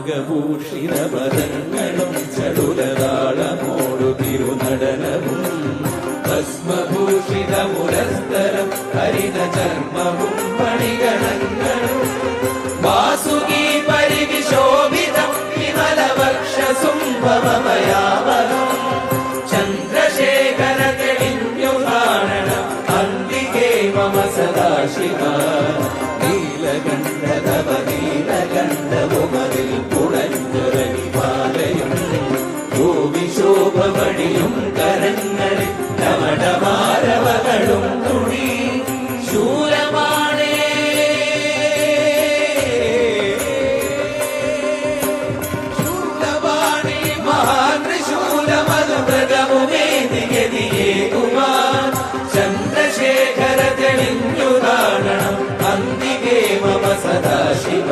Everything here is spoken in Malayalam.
നാഗഭൂഷിത പദങ്ങളും ചടുലതാളമോടു തിരുനടനവും ഭസ്മഭൂഷിത മുരസ്തരം ഹരിത ചർമ്മവും പണിഗണങ്ങളും വാസുകി പരിവിശോഭിതം വിമലവക്ഷസുംഭവമയാവനം ചന്ദ്രശേഖര തെളിഞ്ഞു കാണണം അന്തികേ മമ സദാശിവ നീലകണ്ഠതവ നീലകണ്ഠവുമതിൽ പുളഞ്ഞൊരനിമാലയും ഭൂവിശോഭമണിയും കരങ്ങളിൽ നവടമാരവകളും തുണി ശൂലമാണേ ശൂലവാണി മഹാത്രിശൂലമതു മൃഗമുമേതിയതിയേ കുമാർ ചന്ദ്രശേഖര തെളിഞ്ഞു കാണണം അന്തികേ മമ സദാശിവ